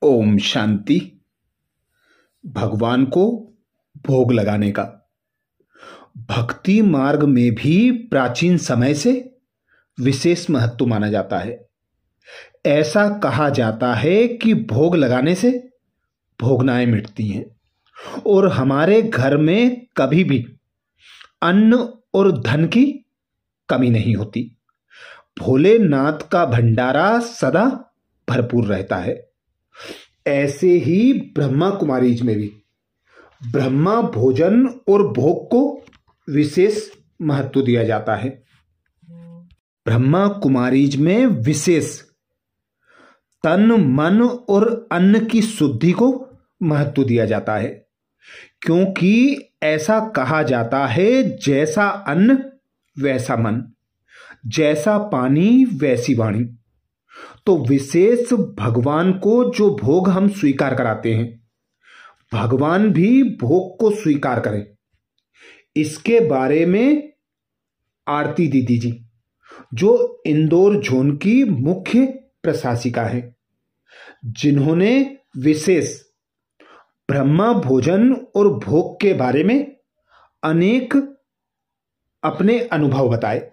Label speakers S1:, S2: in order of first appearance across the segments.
S1: ओम शांति। भगवान को भोग लगाने का भक्ति मार्ग में भी प्राचीन समय से विशेष महत्व माना जाता है। ऐसा कहा जाता है कि भोग लगाने से भोगनाएं मिटती हैं और हमारे घर में कभी भी अन्न और धन की कमी नहीं होती। भोलेनाथ का भंडारा सदा भरपूर रहता है। ऐसे ही ब्रह्मा कुमारीज में भी ब्रह्मा भोजन और भोग को विशेष महत्व दिया जाता है। ब्रह्मा कुमारीज में विशेष तन मन और अन्न की शुद्धि को महत्व दिया जाता है, क्योंकि ऐसा कहा जाता है जैसा अन्न वैसा मन, जैसा पानी वैसी वाणी। तो विशेष भगवान को जो भोग हम स्वीकार कराते हैं, भगवान भी भोग को स्वीकार करें, इसके बारे में आरती दीदी जी, जो इंदौर जोन की मुख्य प्रशासिका है, जिन्होंने विशेष ब्रह्मा भोजन और भोग के बारे में अनेक अपने अनुभव बताए।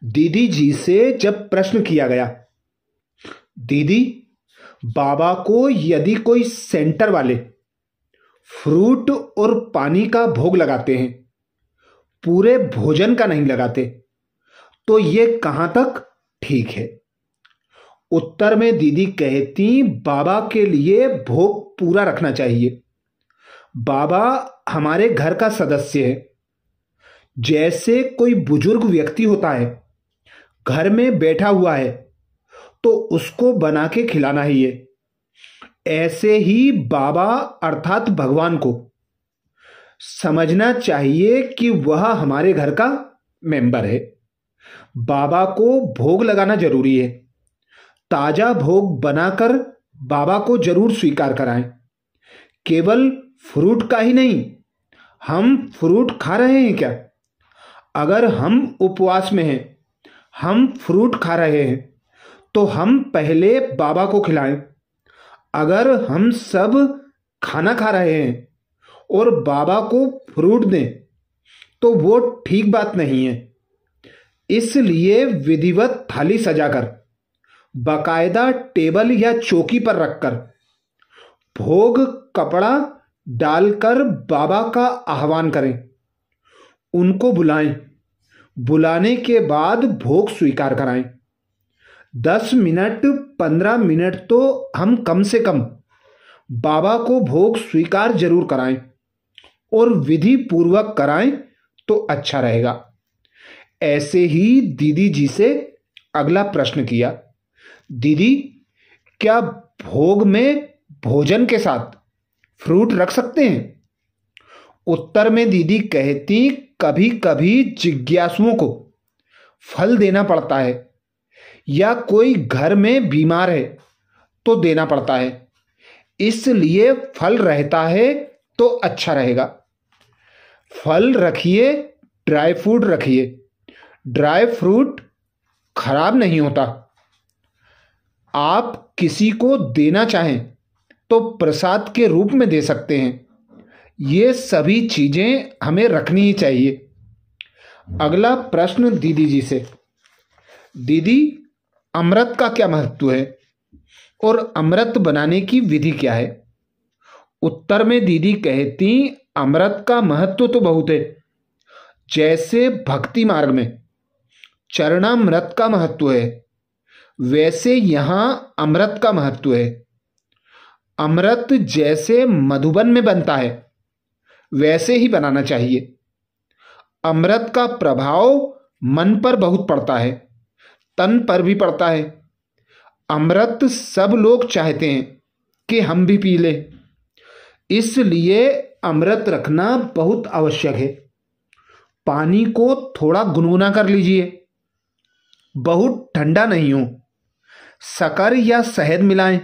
S1: दीदी जी से जब प्रश्न किया गया, दीदी बाबा को यदि कोई सेंटर वाले फ्रूट और पानी का भोग लगाते हैं, पूरे भोजन का नहीं लगाते, तो ये कहां तक ठीक है? उत्तर में दीदी कहती, बाबा के लिए भोग पूरा रखना चाहिए। बाबा हमारे घर का सदस्य है। जैसे कोई बुजुर्ग व्यक्ति होता है, घर में बैठा हुआ है तो उसको बना के खिलाना ही है, ऐसे ही बाबा अर्थात भगवान को समझना चाहिए कि वह हमारे घर का मेंबर है। बाबा को भोग लगाना जरूरी है। ताजा भोग बनाकर बाबा को जरूर स्वीकार कराएं। केवल फ्रूट का ही नहीं, हम फ्रूट खा रहे हैं क्या? अगर हम उपवास में हैं, हम फ्रूट खा रहे हैं, तो हम पहले बाबा को खिलाएं। अगर हम सब खाना खा रहे हैं और बाबा को फ्रूट दें, तो वो ठीक बात नहीं है। इसलिए विधिवत थाली सजाकर, बाकायदा टेबल या चौकी पर रखकर, भोग कपड़ा डालकर बाबा का आह्वान करें, उनको बुलाएं। बुलाने के बाद भोग स्वीकार कराएं। 10 मिनट 15 मिनट तो हम कम से कम बाबा को भोग स्वीकार जरूर कराएं और विधि पूर्वक कराएं तो अच्छा रहेगा। ऐसे ही दीदी जी से अगला प्रश्न किया, दीदी क्या भोग में भोजन के साथ फ्रूट रख सकते हैं? उत्तर में दीदी कहती, कभी कभी जिज्ञासुओं को फल देना पड़ता है, या कोई घर में बीमार है तो देना पड़ता है, इसलिए फल रहता है तो अच्छा रहेगा। फल रखिए, ड्राई फ्रूट रखिए। ड्राई फ्रूट खराब नहीं होता। आप किसी को देना चाहें तो प्रसाद के रूप में दे सकते हैं। ये सभी चीजें हमें रखनी ही चाहिए। अगला प्रश्न दीदी जी से, दीदी अमृत का क्या महत्व है और अमृत बनाने की विधि क्या है? उत्तर में दीदी कहती, अमृत का महत्व तो बहुत है। जैसे भक्ति मार्ग में चरणामृत का महत्व है, वैसे यहां अमृत का महत्व है। अमृत जैसे मधुबन में बनता है, वैसे ही बनाना चाहिए। अमृत का प्रभाव मन पर बहुत पड़ता है, तन पर भी पड़ता है। अमृत सब लोग चाहते हैं कि हम भी पी लें, इसलिए अमृत रखना बहुत आवश्यक है। पानी को थोड़ा गुनगुना कर लीजिए, बहुत ठंडा नहीं हो। शक्कर या शहद मिलाएं।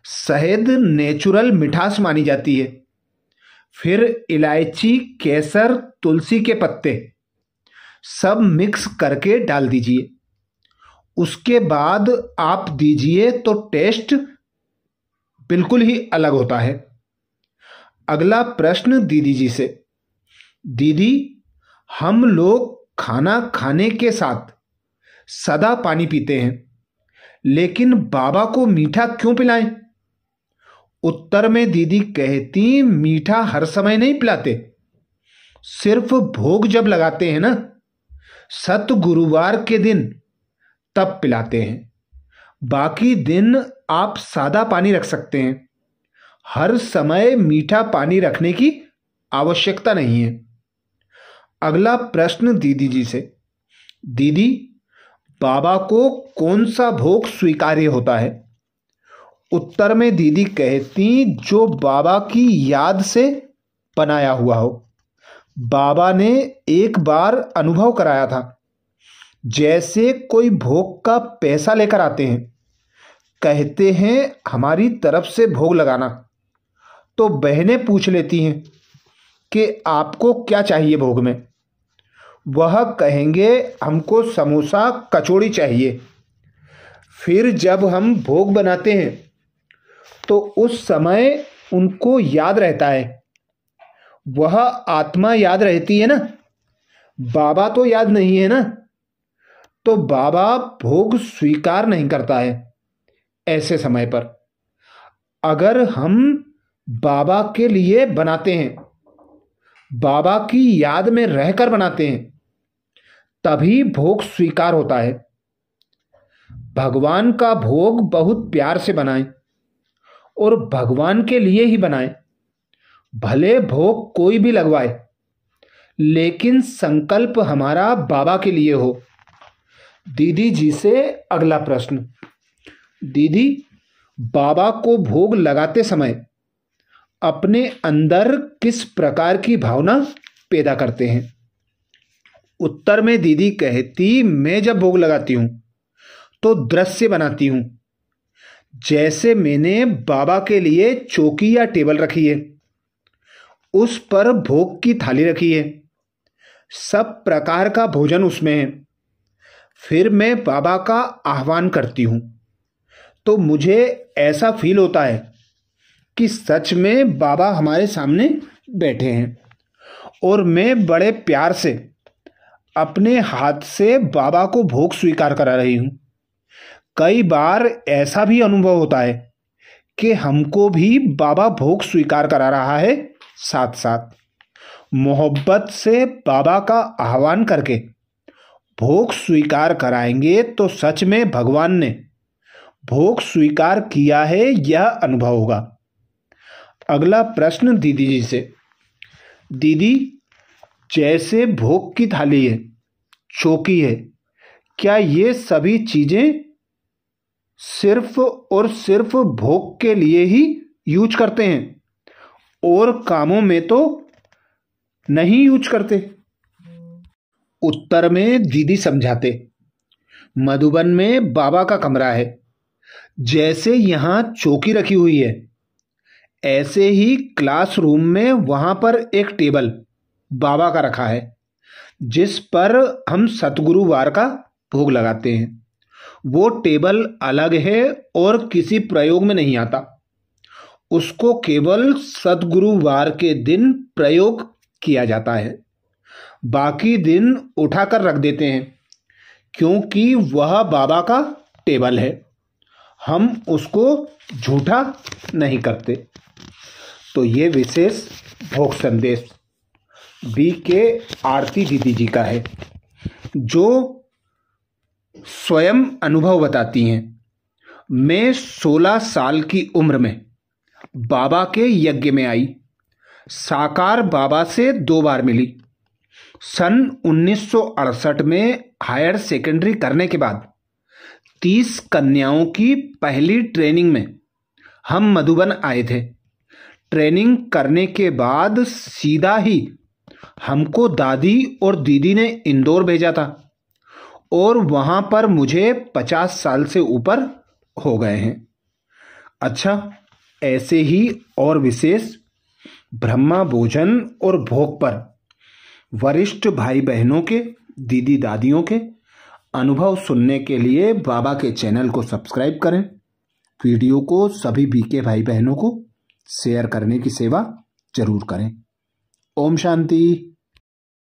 S1: शहद नेचुरल मिठास मानी जाती है। फिर इलायची, केसर, तुलसी के पत्ते सब मिक्स करके डाल दीजिए। उसके बाद आप दीजिए तो टेस्ट बिल्कुल ही अलग होता है। अगला प्रश्न दीदी जी से। दीदी, हम लोग खाना खाने के साथ सदा पानी पीते हैं, लेकिन बाबा को मीठा क्यों पिलाएं? उत्तर में दीदी कहती, मीठा हर समय नहीं पिलाते, सिर्फ भोग जब लगाते हैं ना, सत गुरुवार के दिन, तब पिलाते हैं। बाकी दिन आप सादा पानी रख सकते हैं। हर समय मीठा पानी रखने की आवश्यकता नहीं है। अगला प्रश्न दीदी जी से। दीदी, बाबा को कौन सा भोग स्वीकार्य होता है? उत्तर में दीदी कहती, जो बाबा की याद से बनाया हुआ हो। बाबा ने एक बार अनुभव कराया था, जैसे कोई भोग का पैसा लेकर आते हैं, कहते हैं हमारी तरफ से भोग लगाना, तो बहनें पूछ लेती हैं कि आपको क्या चाहिए भोग में। वह कहेंगे हमको समोसा कचौड़ी चाहिए। फिर जब हम भोग बनाते हैं तो उस समय उनको याद रहता है, वह आत्मा याद रहती है ना, बाबा तो याद नहीं है ना, तो बाबा भोग स्वीकार नहीं करता है। ऐसे समय पर अगर हम बाबा के लिए बनाते हैं, बाबा की याद में रहकर बनाते हैं, तभी भोग स्वीकार होता है। भगवान का भोग बहुत प्यार से बनाएं और भगवान के लिए ही बनाएं। भले भोग कोई भी लगवाए, लेकिन संकल्प हमारा बाबा के लिए हो। दीदी जी से अगला प्रश्न। दीदी, बाबा को भोग लगाते समय अपने अंदर किस प्रकार की भावना पैदा करते हैं? उत्तर में दीदी कहती, मैं जब भोग लगाती हूं तो दृश्य बनाती हूं, जैसे मैंने बाबा के लिए चौकी या टेबल रखी है, उस पर भोग की थाली रखी है, सब प्रकार का भोजन उसमें है। फिर मैं बाबा का आह्वान करती हूं, तो मुझे ऐसा फील होता है कि सच में बाबा हमारे सामने बैठे हैं और मैं बड़े प्यार से अपने हाथ से बाबा को भोग स्वीकार करा रही हूं। कई बार ऐसा भी अनुभव होता है कि हमको भी बाबा भोग स्वीकार करा रहा है। साथ साथ मोहब्बत से बाबा का आह्वान करके भोग स्वीकार कराएंगे तो सच में भगवान ने भोग स्वीकार किया है, यह अनुभव होगा। अगला प्रश्न दीदी जी से। दीदी, जैसे भोग की थाली है, चौकी है, क्या ये सभी चीजें सिर्फ और सिर्फ भोग के लिए ही यूज करते हैं और कामों में तो नहीं यूज करते? उत्तर में दीदी समझाते, मधुबन में बाबा का कमरा है, जैसे यहाँ चौकी रखी हुई है, ऐसे ही क्लासरूम में वहां पर एक टेबल बाबा का रखा है, जिस पर हम सतगुरुवार का भोग लगाते हैं। वो टेबल अलग है और किसी प्रयोग में नहीं आता, उसको केवल सतगुरुवार के दिन प्रयोग किया जाता है। बाकी दिन उठाकर रख देते हैं, क्योंकि वह बाबा का टेबल है, हम उसको झूठा नहीं करते। तो ये विशेष भोग संदेश बी के आरती दीदी जी का है, जो स्वयं अनुभव बताती हैं। मैं 16 साल की उम्र में बाबा के यज्ञ में आई, साकार बाबा से 2 बार मिली। सन 1968 में हायर सेकेंडरी करने के बाद 30 कन्याओं की पहली ट्रेनिंग में हम मधुबन आए थे। ट्रेनिंग करने के बाद सीधा ही हमको दादी और दीदी ने इंदौर भेजा था और वहाँ पर मुझे 50 साल से ऊपर हो गए हैं। अच्छा, ऐसे ही और विशेष ब्रह्मा भोजन और भोग पर वरिष्ठ भाई बहनों के, दीदी दादियों के अनुभव सुनने के लिए बाबा के चैनल को सब्सक्राइब करें वीडियो को सभी बीके भाई बहनों को शेयर करने की सेवा जरूर करें। ओम शांति।